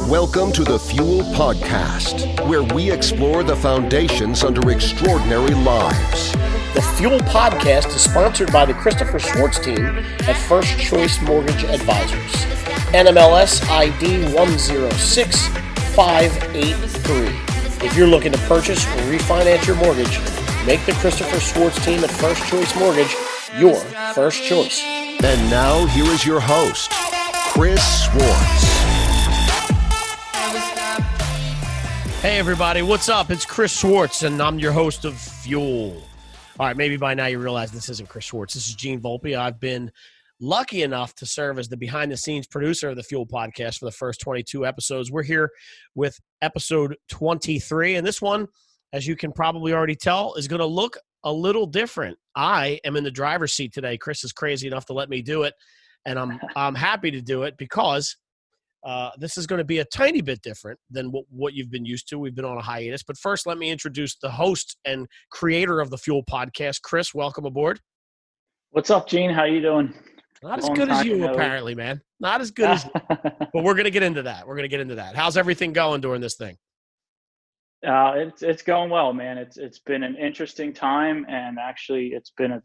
Welcome to the Fuel Podcast, where we explore the foundations under extraordinary lives. The Fuel Podcast is sponsored by the Christopher Swartz team at First Choice Mortgage Advisors. NMLS ID 106583. If you're looking to purchase or refinance your mortgage, make the Christopher Swartz team at First Choice Mortgage your first choice. And now, here is your host, Chris Swartz. Hey everybody, what's up? It's Chris Swartz, and I'm your host of Fuel. All right, maybe by now you realize this isn't Chris Swartz. This is Gene Volpe. I've been lucky enough to serve as the behind-the-scenes producer of the Fuel Podcast for the first 22 episodes. We're here with episode 23, and this one, as you can probably already tell, is going to look a little different. I am in the driver's seat today. Chris is crazy enough to let me do it, and I'm happy to do it because this is going to be a tiny bit different than what you've been used to. We've been on a hiatus. But first, let me introduce the host and creator of the Fuel Podcast. Chris, welcome aboard. What's up, Gene? How you doing? Not as good as you, apparently, man. Not as good as you. But we're going to get into that. How's everything going during this thing? It's going well, man. It's been an interesting time, and actually, it's been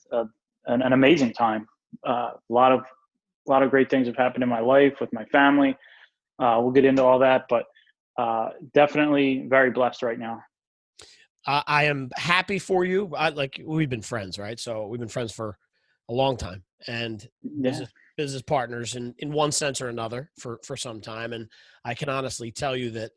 an amazing time. A lot of great things have happened in my life with my family. We'll get into all that, but definitely very blessed right now. I am happy for you. We've been friends, right? So we've been friends for a long time, and business partners in one sense or another for some time. And I can honestly tell you that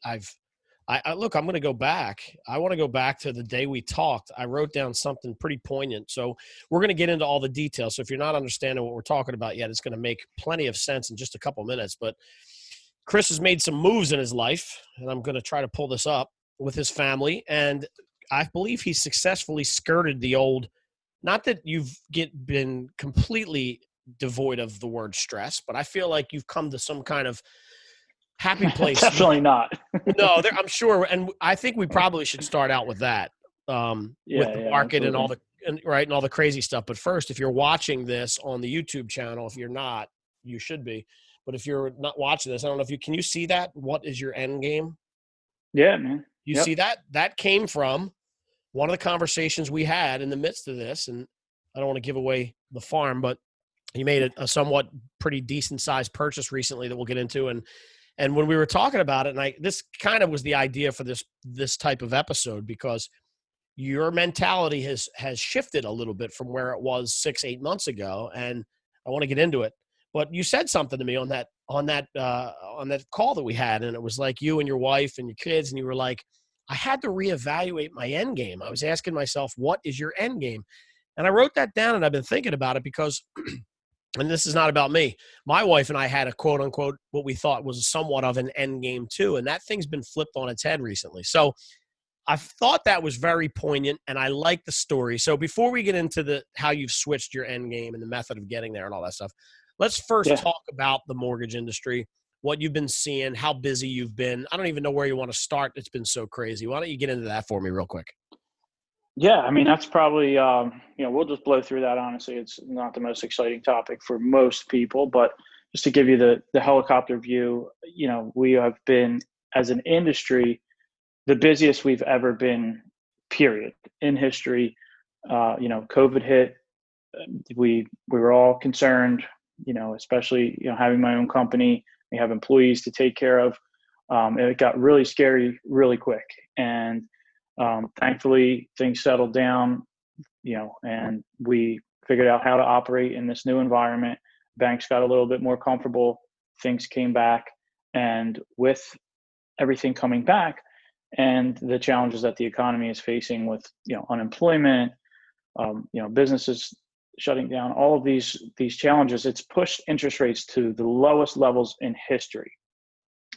look, I'm going to go back. I want to go back to the day we talked. I wrote down something pretty poignant. So we're going to get into all the details. So if you're not understanding what we're talking about yet, it's going to make plenty of sense in just a couple minutes. But Chris has made some moves in his life, and I'm going to try to pull this up with his family. And I believe he successfully skirted the old, not that you've been completely devoid of the word stress, but I feel like you've come to some kind of happy place. Definitely not. No, I'm sure. And I think we probably should start out with that, with the market absolutely. and all the crazy stuff. But first, if you're watching this on the YouTube channel, if you're not, you should be. But if you're not watching this, I don't know if can you see that? What is your end game? Yeah, man. You see that? That came from one of the conversations we had in the midst of this. And I don't want to give away the farm, but you made a somewhat pretty decent sized purchase recently that we'll get into. And when we were talking about it, and this kind of was the idea for this type of episode, because your mentality has shifted a little bit from where it was 6-8 months ago. And I want to get into it. But you said something to me on that call that we had, and it was like you and your wife and your kids, and you were like, I had to reevaluate my end game. I was asking myself, what is your end game? And I wrote that down, and I've been thinking about it because, and this is not about me, my wife and I had a quote unquote what we thought was somewhat of an end game too, and that thing's been flipped on its head recently. So I thought that was very poignant, and I like the story. So before we get into how you've switched your end game and the method of getting there and all that stuff, let's first talk about the mortgage industry, what you've been seeing, how busy you've been. I don't even know where you want to start. It's been so crazy. Why don't you get into that for me real quick? Yeah, I mean, that's probably, we'll just blow through that. Honestly, it's not the most exciting topic for most people, but just to give you the helicopter view, we have been, as an industry, the busiest we've ever been, period, in history. COVID hit. We were all concerned, especially, having my own company. We have employees to take care of. It got really scary really quick. And thankfully, things settled down, and we figured out how to operate in this new environment. Banks got a little bit more comfortable. Things came back. And with everything coming back and the challenges that the economy is facing with, unemployment, businesses shutting down, all of these challenges, it's pushed interest rates to the lowest levels in history.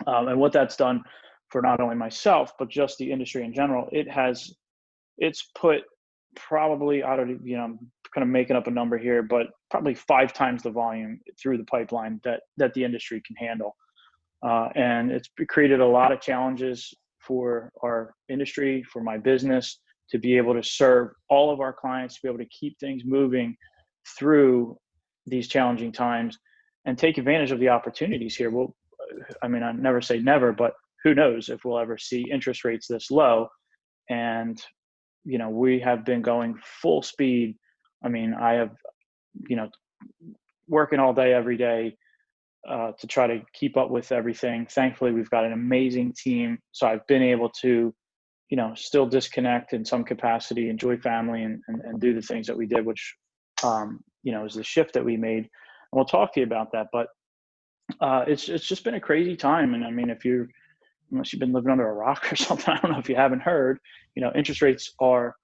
And what that's done for not only myself, but just the industry in general, it's put probably, I don't, I'm kind of making up a number here, but probably 5 times the volume through the pipeline that the industry can handle. And it's created a lot of challenges for our industry, for my business, to be able to serve all of our clients, to be able to keep things moving through these challenging times. and take advantage of the opportunities here. Well, I mean, I never say never, but who knows if we'll ever see interest rates this low. And, we have been going full speed. I mean, I have, working all day, every day, to try to keep up with everything. Thankfully, we've got an amazing team. So I've been able to, still disconnect in some capacity, enjoy family, and do the things that we did, which, is the shift that we made. And we'll talk to you about that. But it's just been a crazy time. And I mean, unless you've been living under a rock or something, I don't know if you haven't heard, interest rates are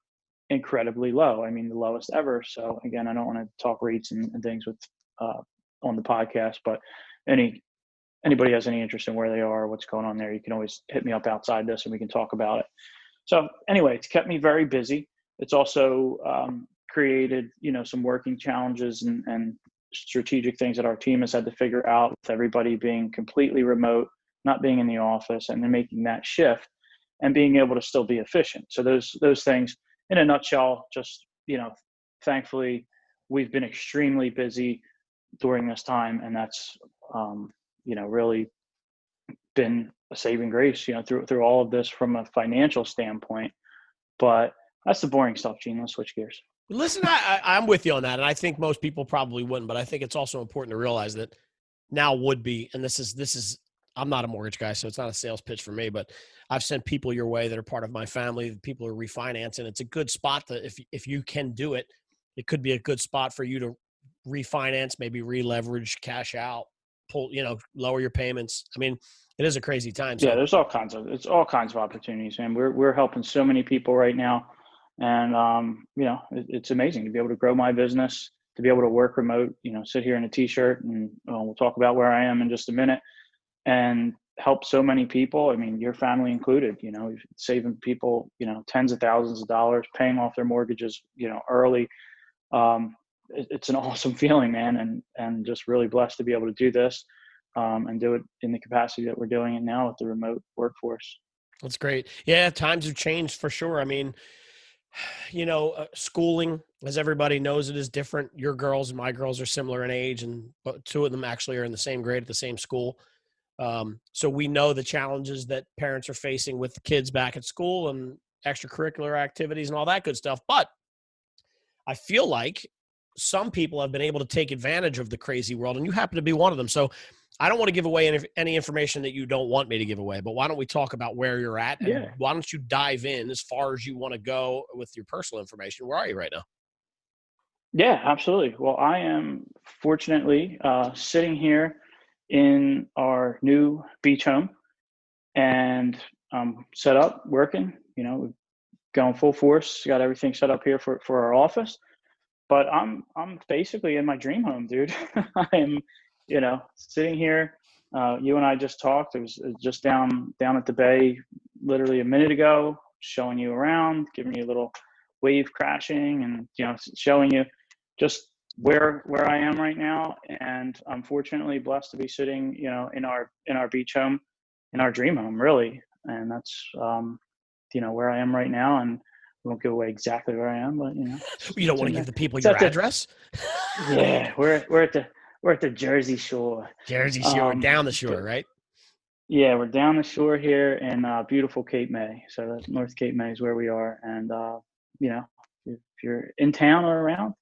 incredibly low. I mean, the lowest ever. So again, I don't want to talk rates and things with on the podcast, but anybody has any interest in where they are, what's going on there, you can always hit me up outside this and we can talk about it. So anyway, it's kept me very busy. It's also created, some working challenges and strategic things that our team has had to figure out, with everybody being completely remote, not being in the office, and then making that shift and being able to still be efficient. So those things in a nutshell, just, thankfully we've been extremely busy during this time. And that's, really been a saving grace, through all of this from a financial standpoint. But that's the boring stuff, Gene. Let's switch gears. Listen, I'm with you on that. And I think most people probably wouldn't, but I think it's also important to realize that now would be, and this is, I'm not a mortgage guy, so it's not a sales pitch for me, but I've sent people your way that are part of my family. People are refinancing. It's a good spot that if you can do it, it could be a good spot for you to refinance, maybe re-leverage, cash out, pull, lower your payments. I mean, it is a crazy time. So. Yeah, there's all kinds of opportunities, and we're helping so many people right now. And, it's amazing to be able to grow my business, to be able to work remote, sit here in a t-shirt, and we'll talk about where I am in just a minute, and help so many people. I mean, your family included, saving people, tens of thousands of dollars, paying off their mortgages, early. It's an awesome feeling, man. And just really blessed to be able to do this, and do it in the capacity that we're doing it now with the remote workforce. That's great. Yeah. Times have changed for sure. I mean, schooling, as everybody knows, it is different. Your girls and my girls are similar in age, and two of them actually are in the same grade at the same school. So we know the challenges that parents are facing with the kids back at school and extracurricular activities and all that good stuff. But I feel like some people have been able to take advantage of the crazy world, and you happen to be one of them. So I don't want to give away any information that you don't want me to give away, but why don't we talk about where you're at? And why don't you dive in as far as you want to go with your personal information? Where are you right now? Yeah, absolutely. Well, I am fortunately sitting here in our new beach home, and set up, working, we've gone full force, got everything set up here for our office. But I'm basically in my dream home, dude. I'm, sitting here. You and I just talked. It was just down at the bay literally a minute ago, showing you around, giving you a little wave crashing, and showing you just where I am right now. And I'm fortunately blessed to be sitting, in our beach home, in our dream home, really. And that's where I am right now. And I won't give away exactly where I am, but you don't want to give the people your address. Yeah, we're at the Jersey Shore. Jersey Shore, down the shore, right? Yeah, we're down the shore here in beautiful Cape May. So that's North Cape May is where we are. And if you're in town or around,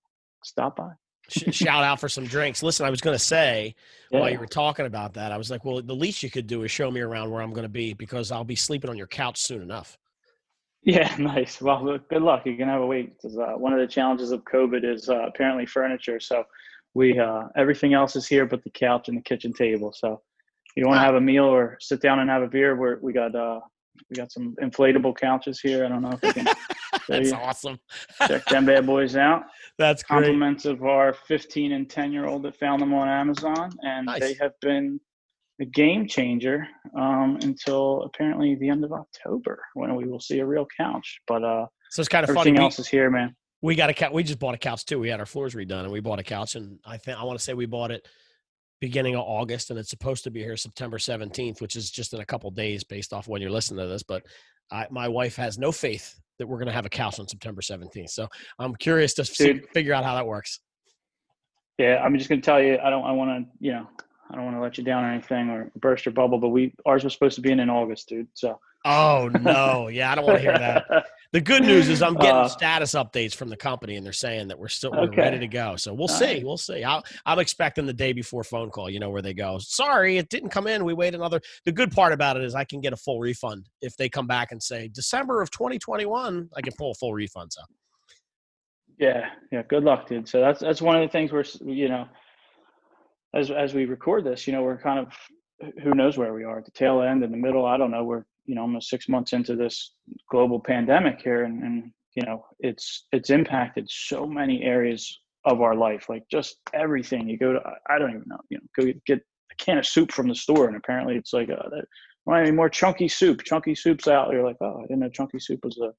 stop by. Shout out for some drinks. Listen, I was going to say, while you were talking about that, I was like, well, the least you could do is show me around where I'm going to be, because I'll be sleeping on your couch soon enough. Yeah, nice. Well, good luck. You're gonna have a wait, because one of the challenges of COVID is apparently furniture. So we everything else is here but the couch and the kitchen table. So if you want to have a meal or sit down and have a beer, we got some inflatable couches here. I don't know if we can. That's awesome. Check them bad boys out. That's great. Compliments of our 15 and 10-year-old that found them on Amazon, and They have been a game changer until apparently the end of October, when we will see a real couch. But so it's kind of everything funny. Else is here, man. We got a couch. We just bought a couch too. We had our floors redone, and we bought a couch. And I want to say we bought it beginning of August, and it's supposed to be here September 17th, which is just in a couple days based off when you're listening to this. But my wife has no faith that we're going to have a couch on September 17th. So I'm curious to figure out how that works. Yeah, I'm just going to tell you, I don't want to let you down or anything or burst your bubble, but ours was supposed to be in August, dude. So. Oh no. Yeah. I don't want to hear that. The good news is I'm getting uh, status updates from the company and they're saying that we're ready okay. to go. So we'll All see. right. We'll see. I'm expecting the day before phone call, where they go, sorry, it didn't come in. We wait another. The good part about it is I can get a full refund. If they come back and say December of 2021, I can pull a full refund. So. Yeah. Yeah. Good luck, dude. So that's one of the things where, as we record this, we're kind of, who knows where we are at the tail end, in the middle. I don't know. We're, almost 6 months into this global pandemic here. And it's impacted so many areas of our life, like just everything. You go to, I don't even know, go get a can of soup from the store. And apparently it's like, I need more chunky soup. Chunky soup's out. You're like, oh, I didn't know chunky soup was a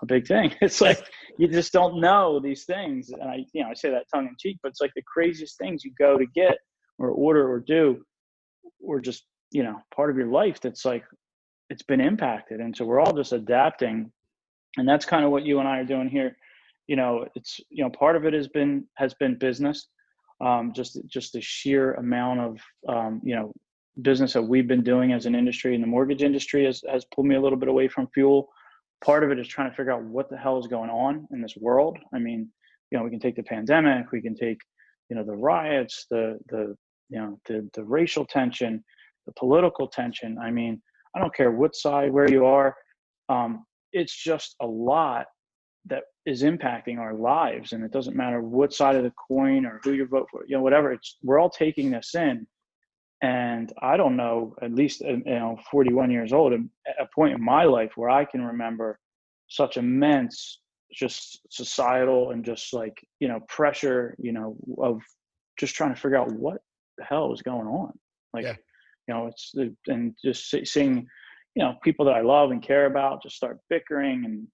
big thing. It's like, you just don't know these things. And I say that tongue in cheek, but it's like the craziest things you go to get or order or do, or just, part of your life that's like, it's been impacted. And so we're all just adapting. And that's kind of what you and I are doing here. It's, part of it has been business. Just the sheer amount of, business that we've been doing as an industry, and the mortgage industry has pulled me a little bit away from fuel. Part of it is trying to figure out what the hell is going on in this world. I mean, we can take the pandemic, we can take, the riots, the racial tension, the political tension. I mean, I don't care what side, where you are. It's just a lot that is impacting our lives. And it doesn't matter what side of the coin or who you vote for, whatever. We're all taking this in. And I don't know, at least, 41 years old, at a point in my life where I can remember such immense, just societal and just like, pressure, of just trying to figure out what the hell is going on. Like, yeah. And just seeing, people that I love and care about just start bickering and,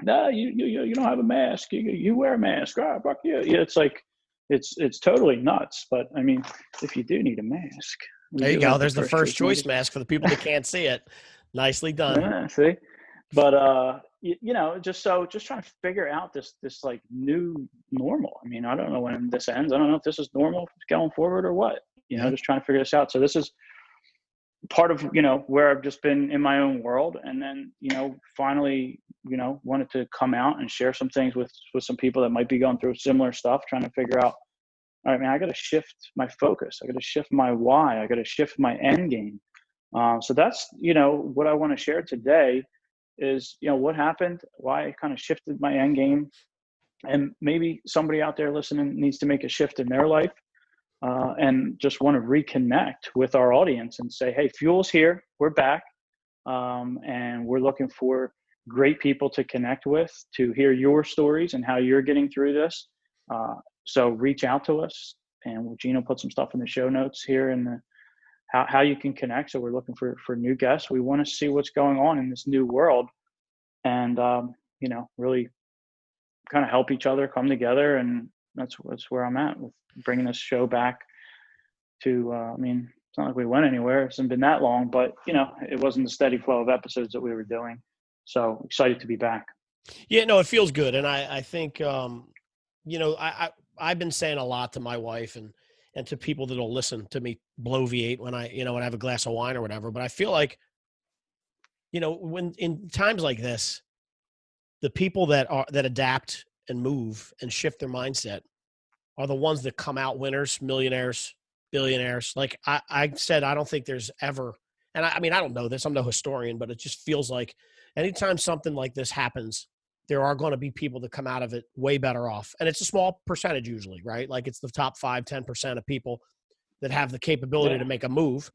no, you don't have a mask. You wear a mask. Ah, fuck you. Yeah, it's like, it's totally nuts. But I mean, if you do need a mask, There you go. There's the first choice mask for the people that can't see it. Nicely done. Yeah, see, but just trying to figure out this like new normal. I mean, I don't know when this ends. I don't know if this is normal going forward or what. Just trying to figure this out. So this is part of where I've just been in my own world, and then finally wanted to come out and share some things with some people that might be going through similar stuff, trying to figure out, all right, man, I got to shift my focus, I got to shift my why, I got to shift my end game. So that's what I want to share today is what happened, why I kind of shifted my end game, and maybe somebody out there listening needs to make a shift in their life. And just want to reconnect with our audience and say, hey, Fuel's here, we're back, and we're looking for great people to connect with, to hear your stories and how you're getting through this. So reach out to us, and Gina put some stuff in the show notes here and how you can connect. So we're looking for new guests. We want to see what's going on in this new world, and really kind of help each other come together. And that's where I'm at with bringing this show back to, I mean, it's not like we went anywhere. It hasn't been that long, but it wasn't the steady flow of episodes that we were doing. So excited to be back. Yeah, no, it feels good. And I think, I've been saying a lot to my wife and to people that'll listen to me bloviate when I have a glass of wine or whatever. But I feel like, when in times like this, the people that adapt and move and shift their mindset are the ones that come out winners, millionaires, billionaires. Like I said, I don't think there's ever, and I mean, I don't know this, I'm no historian, but it just feels like anytime something like this happens, there are going to be people that come out of it way better off. And it's a small percentage usually, right? Like it's the top 5-10% of people that have the capability to make a move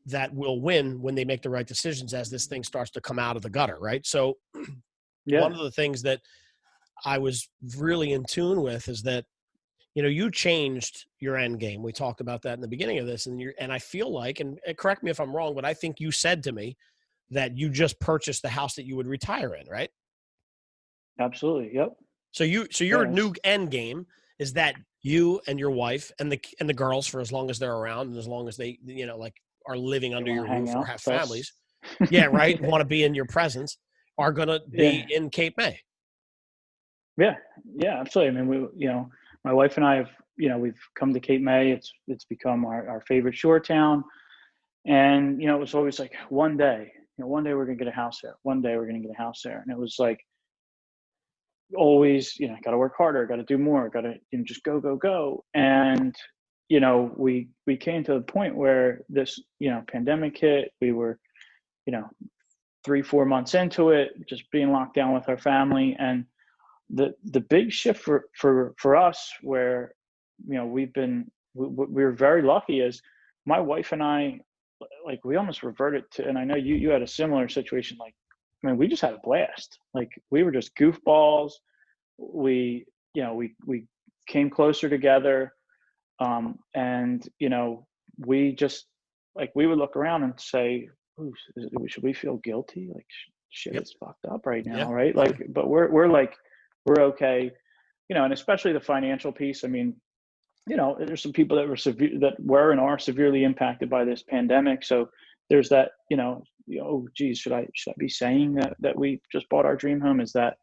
that will win when they make the right decisions as this thing starts to come out of the gutter, right? So one of the things that I was really in tune with is that, you changed your end game. We talked about that in the beginning of this, and I feel like, and correct me if I'm wrong, but I think you said to me that you just purchased the house that you would retire in, right? Absolutely. Yep. So your new end game is that you and your wife and the girls, for as long as they're around and as long as they, are living under your roof or have families. Yeah. Right. Want to be in your presence, are going to be in Cape May. Yeah. Yeah, absolutely. I mean, my wife and I have, we've come to Cape May. It's become our favorite shore town. And, it was always like one day we're going to get a house there. One day we're going to get a house there. And it was like always, got to work harder, got to do more, got to just go, go, go. And, we came to the point where this, pandemic hit. We were, 3-4 months into it, just being locked down with our family. And the big shift for us where, we were very lucky is my wife and I, like, we almost reverted to, and I know you had a similar situation. Like, I mean, we just had a blast. Like, we were just goofballs. We came closer together. And, we just, like, we would look around and say, ooh, should we feel guilty? Like, shit, Yep. It's fucked up right now. Yep. Right. Like, but we're like, we're okay. And especially the financial piece. I mean, there's some people that were and are severely impacted by this pandemic. So there's that, oh, geez, should I be saying that we just bought our dream home? Is that,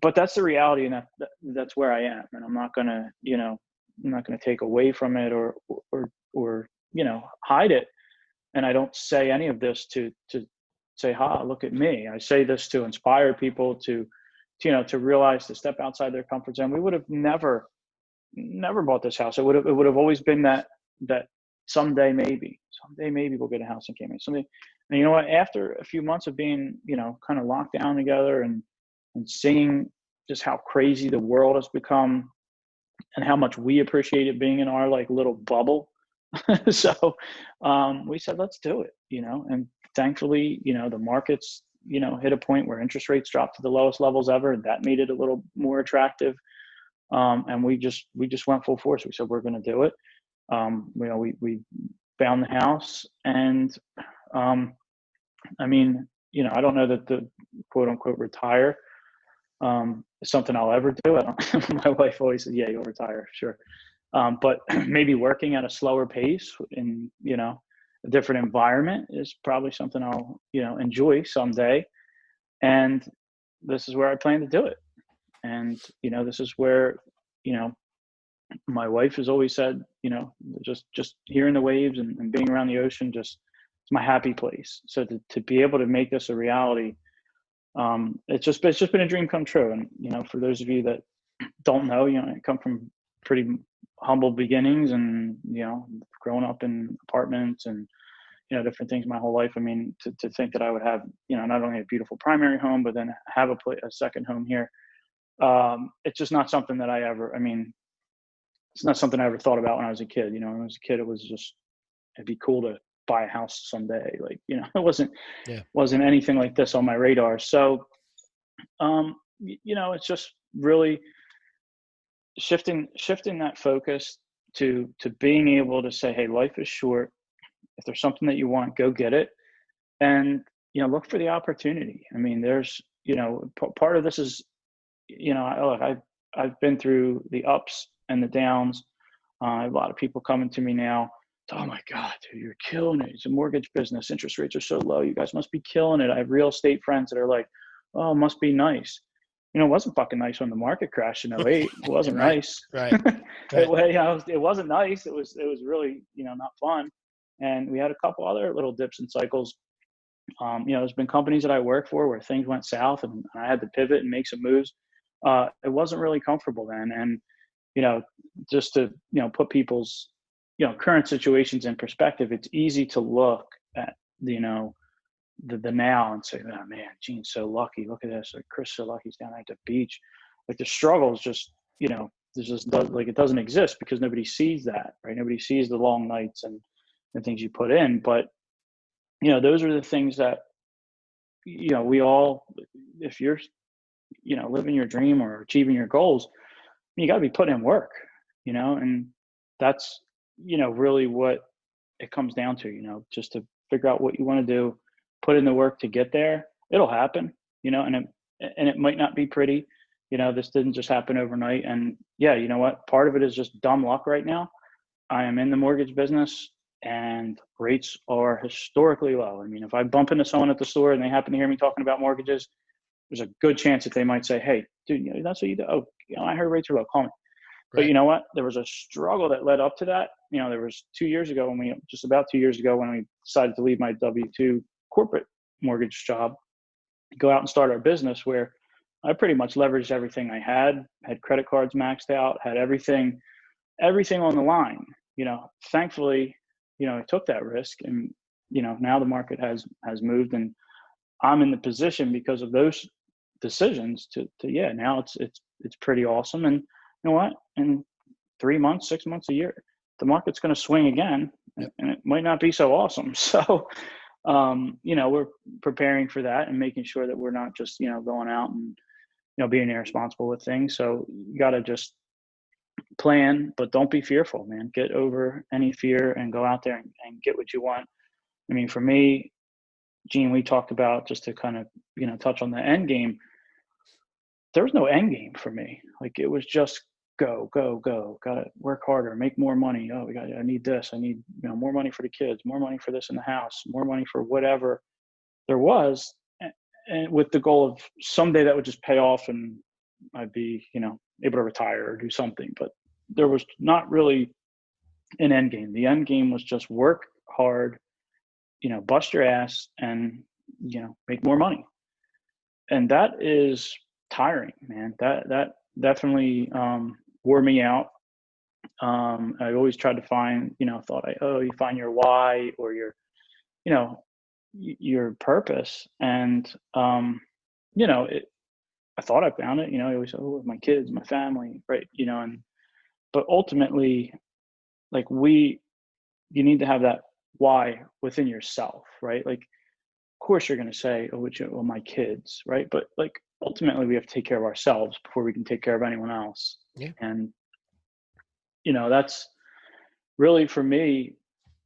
but that's the reality, and that's where I am. And I'm not gonna, take away from it or hide it. And I don't say any of this to say, ha, look at me. I say this to inspire people to realize, to step outside their comfort zone. We would have never bought this house. It would have always been that someday maybe we'll get a house in Cape May. Someday. And you know what? After a few months of being, kind of locked down together and seeing just how crazy the world has become and how much we appreciated being in our like little bubble. So we said, let's do it, and thankfully, the markets, hit a point where interest rates dropped to the lowest levels ever. And that made it a little more attractive. And we just went full force. We said, we're going to do it. We found the house, and I mean, I don't know that the quote unquote retire is something I'll ever do. My wife always says, yeah, you'll retire. Sure. But maybe working at a slower pace in, a different environment is probably something I'll, enjoy someday. And this is where I plan to do it. And, this is where, my wife has always said, just hearing the waves and being around the ocean, it's my happy place. So to be able to make this a reality, it's just been a dream come true. And, for those of you that don't know, I come from pretty humble beginnings and, growing up in apartments and, different things my whole life. I mean, to think that I would have, not only a beautiful primary home, but then have a second home here. It's just not something that it's not something I ever thought about when I was a kid. When I was a kid, it was just, it'd be cool to buy a house someday. Like, it wasn't anything like this on my radar. So, it's just really shifting that focus to being able to say, hey, life is short. If there's something that you want, go get it. And, look for the opportunity. I mean, there's, part of this is, look, I've been through the ups and the downs. I have a lot of people coming to me now. Oh my God, dude, you're killing it. It's a mortgage business. Interest rates are so low. You guys must be killing it. I have real estate friends that are like, oh, it must be nice. It wasn't fucking nice when the market crashed in 08. It wasn't Right. nice. Right. It wasn't nice. It was really, not fun. And we had a couple other little dips and cycles. There's been companies that I work for where things went south and I had to pivot and make some moves. It wasn't really comfortable then. And, just to, put people's, current situations in perspective, it's easy to look at, the now and say, oh man, Gene's so lucky. Look at this. Like, Chris so lucky he's down at the beach. Like, the struggle is just, there's just like, it doesn't exist because nobody sees that, right? Nobody sees the long nights and the things you put in. But, those are the things that, we all, if you're, living your dream or achieving your goals, you got to be putting in work, and that's, really what it comes down to, just to figure out what you want to do, put in the work to get there. It'll happen, and it might not be pretty. This didn't just happen overnight. And yeah, you know what? Part of it is just dumb luck right now. I am in the mortgage business and rates are historically low. I mean, if I bump into someone at the store and they happen to hear me talking about mortgages, there's a good chance that they might say, hey, dude, that's what you do. Oh, I heard rates are low. Call me. But you know what? There was a struggle that led up to that. You know, there was 2 years ago just about 2 years ago when we decided to leave my W-2 corporate mortgage job, go out and start our business, where I pretty much leveraged everything I had credit cards maxed out, had everything on the line. You know, thankfully, you know, I took that risk, and, you know, now the market has moved, and I'm in the position because of those decisions to now it's pretty awesome. And you know what? In 3 months, 6 months, a year, the market's going to swing again, and it might not be so awesome. So, you know, we're preparing for that and making sure that we're not just, you know, going out and, you know, being irresponsible with things. So you got to just plan, but don't be fearful, man. Get over any fear and go out there and get what you want. I mean, for me, Gene, we talked about, just to kind of, you know, touch on the end game. There was no end game for me. Like, it was just go. Gotta work harder, make more money. Oh, I need this. I need, you know, more money for the kids, more money for this in the house, more money for whatever there was. And with the goal of someday that would just pay off and I'd be, you know, able to retire or do something. But there was not really an end game. The end game was just work hard, you know, bust your ass and, you know, make more money. And that is tiring, man. That definitely wore me out. I always tried to find, you know, you find your why or your, you know, your purpose. And, you know, I thought I found it, you know, I always said, oh, my kids, my family, right. You know, but ultimately, like, you need to have that why within yourself, right? Like, of course you're going to say, oh, my kids, right? But like, ultimately we have to take care of ourselves before we can take care of anyone else. Yeah. And, you know, that's really, for me,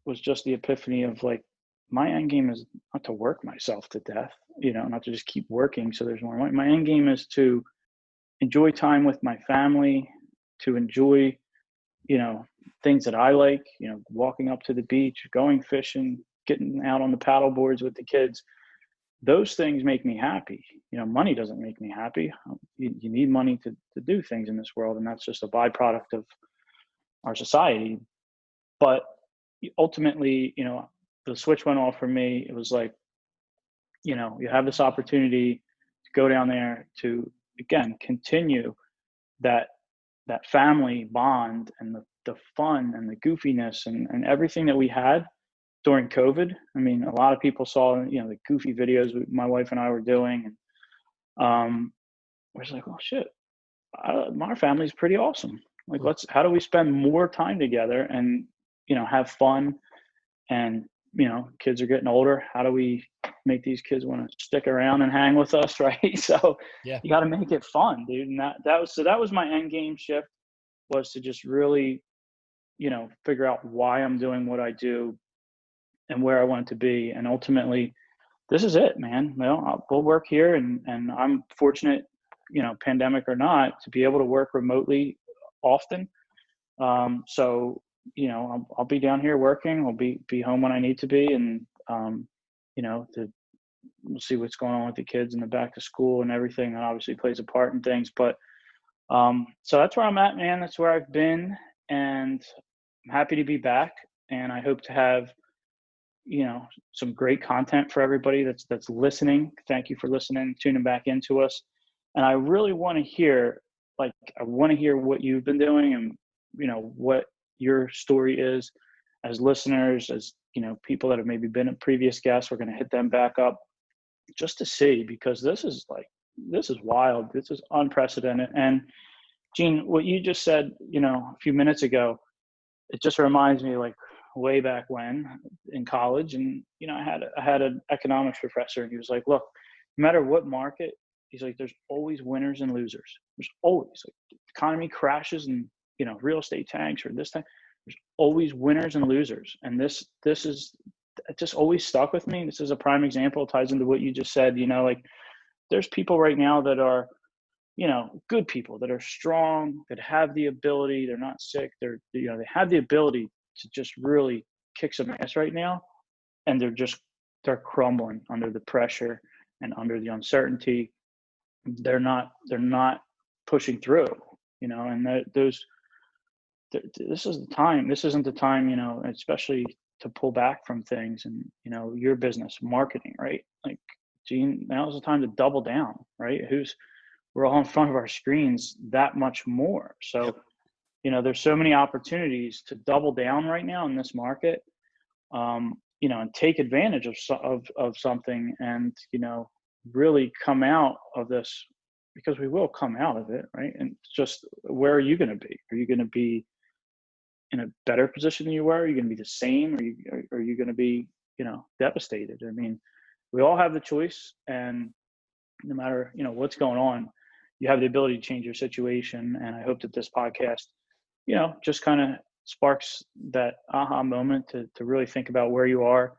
was just the epiphany of, like, my end game is not to work myself to death, you know, not to just keep working so there's more money. My end game is to enjoy time with my family, to enjoy, you know, things that I like, you know, walking up to the beach, going fishing, getting out on the paddle boards with the kids. Those things make me happy. You know, money doesn't make me happy. You need money to do things in this world, and that's just a byproduct of our society. But ultimately, you know, the switch went off for me. It was like, you know, you have this opportunity to go down there to, again, continue that family bond and the fun and the goofiness and everything that we had during COVID. I mean, a lot of people saw, you know, the goofy videos my wife and I were doing, and we're just like, oh shit, my family's pretty awesome. Like, how do we spend more time together and, you know, have fun? And, you know, kids are getting older. How do we make these kids want to stick around and hang with us, right? So yeah, you got to make it fun, dude. And that was my end game shift, was to just really, you know, figure out why I'm doing what I do and where I want it to be. And ultimately, this is it, man. Well, we'll work here, and I'm fortunate, you know, pandemic or not, to be able to work remotely often. So, you know, I'll be down here working. I'll be home when I need to be, and you know, we'll see what's going on with the kids and the back to school and everything. That obviously plays a part in things, but so that's where I'm at, man. That's where I've been, and I'm happy to be back. And I hope to have, you know, some great content for everybody that's listening. Thank you for listening, tuning back into us. And I really want to hear, I want to hear what you've been doing, and, you know, what your story is as listeners, as, you know, people that have maybe been a previous guests. We're going to hit them back up just to see, because this is wild. This is unprecedented. And Gene, what you just said, you know, a few minutes ago, it just reminds me, like, way back when in college. And, you know, I had an economics professor, and he was like, look, no matter what market, he's like, there's always winners and losers. There's always, like, the economy crashes and, you know, real estate tanks or this time, there's always winners and losers. And this is, it just always stuck with me. This is a prime example. It ties into what you just said. You know, like, there's people right now that are, you know, good people that are strong, that have the ability. They're not sick. They're, you know, they have the ability to just really kick some ass right now. And they're crumbling under the pressure and under the uncertainty. They're not pushing through, you know, and those this is the time. This isn't the time, especially to pull back from things and, your business marketing, right? Like, Gene, now's the time to double down, right? We're all in front of our screens that much more. So, Yep. There's so many opportunities to double down right now in this market, and take advantage of something and, really come out of this, because we will come out of it, right? And just, where are you going to be? Are you going to be in a better position than you were? Are you going to be the same? Are you going to be, devastated? I mean, we all have the choice, and no matter, what's going on, you have the ability to change your situation. And I hope that this podcast, just kind of sparks that aha moment to really think about where you are,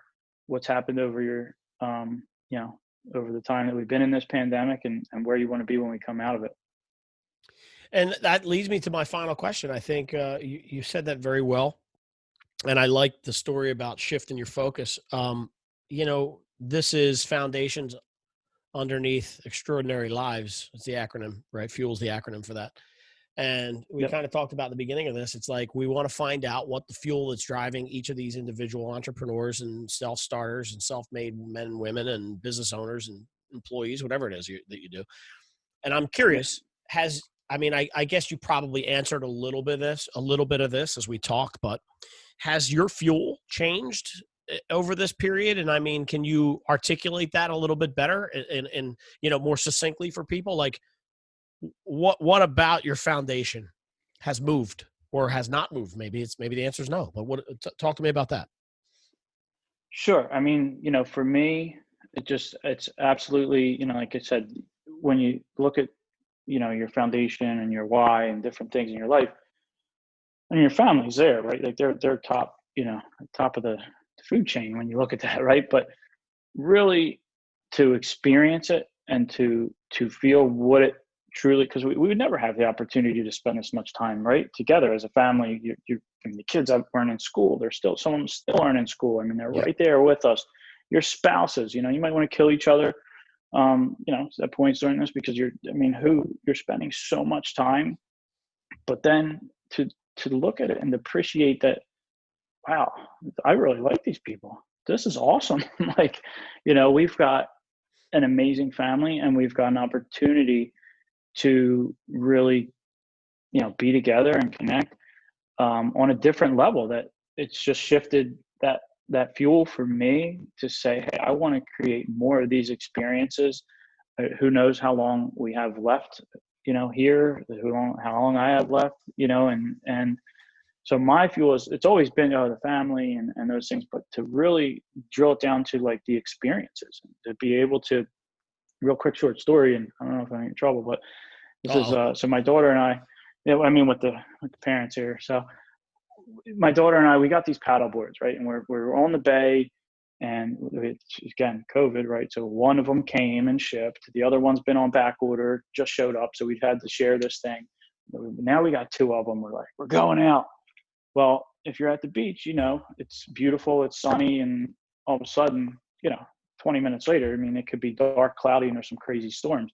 what's happened over your, over the time that we've been in this pandemic, and where you want to be when we come out of it. And that leads me to my final question. I think you said that very well. And I like the story about shifting your focus. This is Foundations Underneath Extraordinary Lives. It's the acronym, right? Fuel's the acronym for that. And we Yep. kind of talked about at the beginning of this. It's like we want to find out what the fuel that's driving each of these individual entrepreneurs and self-starters and self-made men and women and business owners and employees, whatever it is that you do. And I'm curious, I guess you probably answered a little bit of this as we talk, but has your fuel changed over this period? And I mean, can you articulate that a little bit better and more succinctly for people? Like, what about your foundation has moved or has not moved? Maybe the answer is no, but talk to me about that. Sure. I mean, for me, it's absolutely, like I said, when you look at, your foundation and your why and different things in your life, and your family's there, right? Like they're top, top of the food chain when you look at that, right? But really, to experience it and to feel what it truly, because we would never have the opportunity to spend this much time, right, together as a family. I mean, the kids aren't in school. Some still aren't in school. I mean, they're Yep. right there with us. Your spouses, you might want to kill each other, at points during this, because you're spending so much time. But then to look at it and appreciate that, wow, I really like these people. This is awesome. Like, we've got an amazing family, and we've got an opportunity to really, be together and connect on a different level. That it's just shifted that fuel for me to say, hey, I want to create more of these experiences. Who knows how long we have left, here, how long I have left, and so my fuel it's always been the family and those things, but to really drill it down to like the experiences, to be able to, real quick short story, and I don't know if I'm in trouble, but this is so my daughter and I, with the parents here. So my daughter and I, we got these paddle boards, right? And we're on the bay, and it's, again, COVID, right? So one of them came and shipped. The other one's been on back order, just showed up. So we've had to share this thing. Now we got two of them. We're like, we're going out. Well, if you're at the beach, it's beautiful, it's sunny, and all of a sudden, 20 minutes later, it could be dark, cloudy, and there's some crazy storms.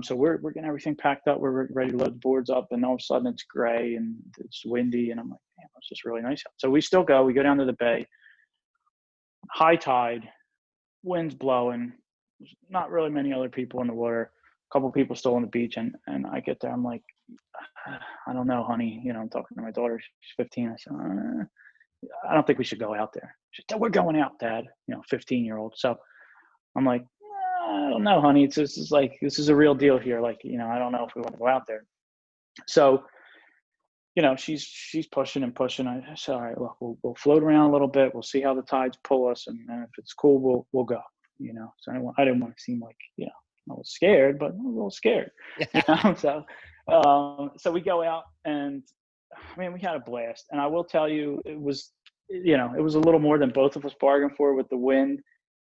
So we're getting everything packed up. We're ready to load the boards up, and all of a sudden it's gray and it's windy, and I'm like, damn, it's just really nice out. So we go down to the bay, high tide, winds blowing, there's not really many other people in the water, a couple people still on the beach, and I get there, I'm like, I don't know, honey. I'm talking to my daughter, she's 15. I said, I don't think we should go out there. She said, we're going out, Dad. 15-year-old. So I'm like, I don't know, honey. This is a real deal here. Like, I don't know if we want to go out there. So, she's pushing and pushing. I said, all right, look, we'll float around a little bit. We'll see how the tides pull us, and if it's cool, we'll go. So I didn't want to seem like, I was scared, but I was a little scared. So we go out, and we had a blast. And I will tell you, it was a little more than both of us bargained for with the wind.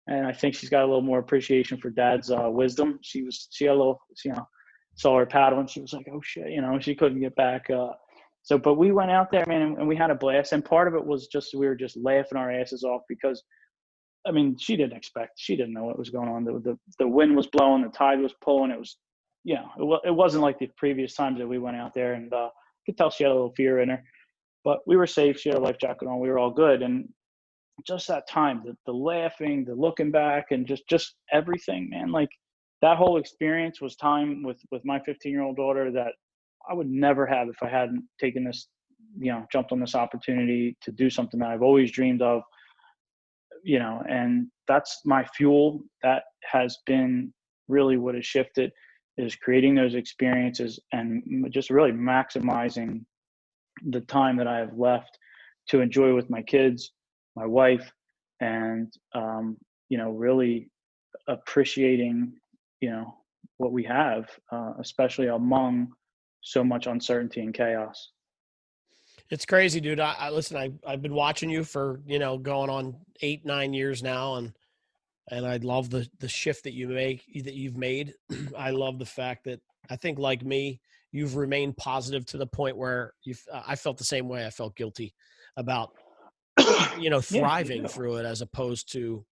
And I think she's got a little more appreciation for Dad's wisdom. She had a little, saw her paddle, and she was like, oh shit, she couldn't get back. But we went out there, man, and we had a blast. And part of it was just, we were just laughing our asses off because, she didn't know what was going on. The wind was blowing, the tide was pulling. It was, it wasn't like the previous times that we went out there. And could tell she had a little fear in her, but we were safe. She had a life jacket on. We were all good. And just that time, the laughing, the looking back, and just everything, man. Like that whole experience was time with my 15-year-old daughter that I would never have if I hadn't taken this, jumped on this opportunity to do something that I've always dreamed of, and that's my fuel. That has been really what has shifted, is creating those experiences and just really maximizing the time that I have left to enjoy with my kids, my wife, and, really appreciating, what we have, especially among so much uncertainty and chaos. It's crazy, dude. I listen, I've been watching you for, going on 8-9 years now. And I love the shift that you've made. I love the fact that I think, like me, you've remained positive to the point where I felt the same way. I felt guilty about, thriving through it, as opposed to,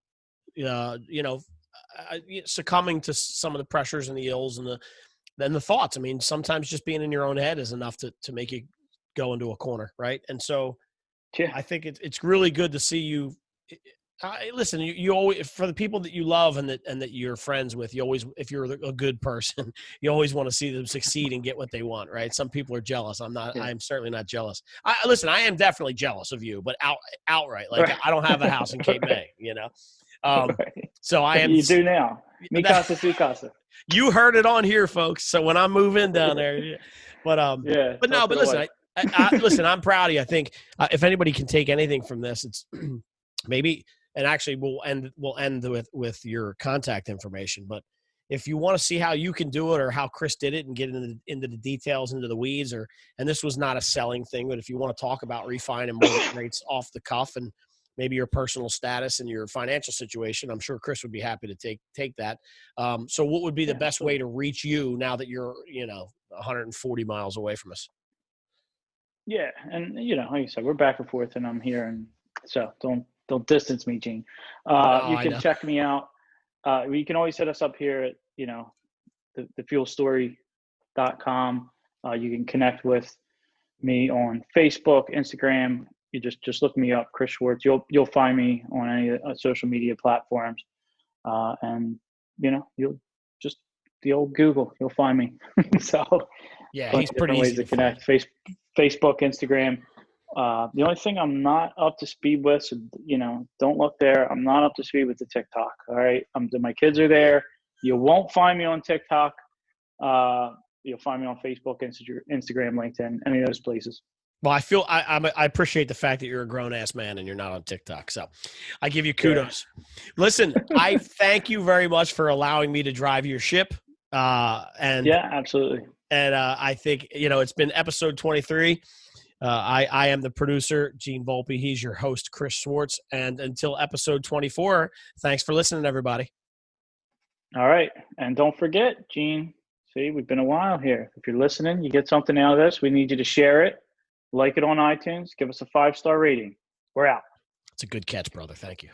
succumbing to some of the pressures and the ills and the thoughts. I mean, sometimes just being in your own head is enough to make you go into a corner. Right. And so I think it's really good to see you. Listen, you always, for the people that you love and that you're friends with, you always, if you're a good person, you always want to see them succeed and get what they want, right? Some people are jealous. I'm certainly not jealous. Listen, I am definitely jealous of you, but outright, like I don't have a house in Cape May, So I am. You do now. Mi casa, su casa. You heard it on here, folks. So when I move in down there, but listen, listen, I'm proud of you. I think if anybody can take anything from this, it's maybe. And actually, we'll end with your contact information. But if you want to see how you can do it, or how Chris did it, and get into the details, into the weeds, and this was not a selling thing, but if you want to talk about refi and mortgage rates off the cuff, and maybe your personal status and your financial situation, I'm sure Chris would be happy to take that. So what would be the best way to reach you now that you're 140 miles away from us? Yeah, and like you said, we're back and forth, and I'm here, and so don't distance me, Gene. You can check me out. You can always hit us up here at, thefuelstory.com. You can connect with me on Facebook, Instagram. You just look me up, Chris Swartz. You'll find me on any social media platforms. And, you'll just the old Google, you'll find me. So yeah, he's pretty easy to connect. Facebook, Instagram. The only thing I'm not up to speed with, so, don't look there. I'm not up to speed with the TikTok. All right. My kids are there. You won't find me on TikTok. You'll find me on Facebook, Instagram, LinkedIn, any of those places. Well, I appreciate the fact that you're a grown ass man and you're not on TikTok. So I give you kudos. Yeah. Listen, I thank you very much for allowing me to drive your ship. And yeah, absolutely. And I think, it's been episode 23. I am the producer, Gene Volpe. He's your host, Chris Swartz. And until episode 24, thanks for listening, everybody. All right. And don't forget, Gene, see, we've been a while here. If you're listening, you get something out of this, we need you to share it, like it on iTunes, give us a 5-star rating. We're out. It's a good catch, brother. Thank you.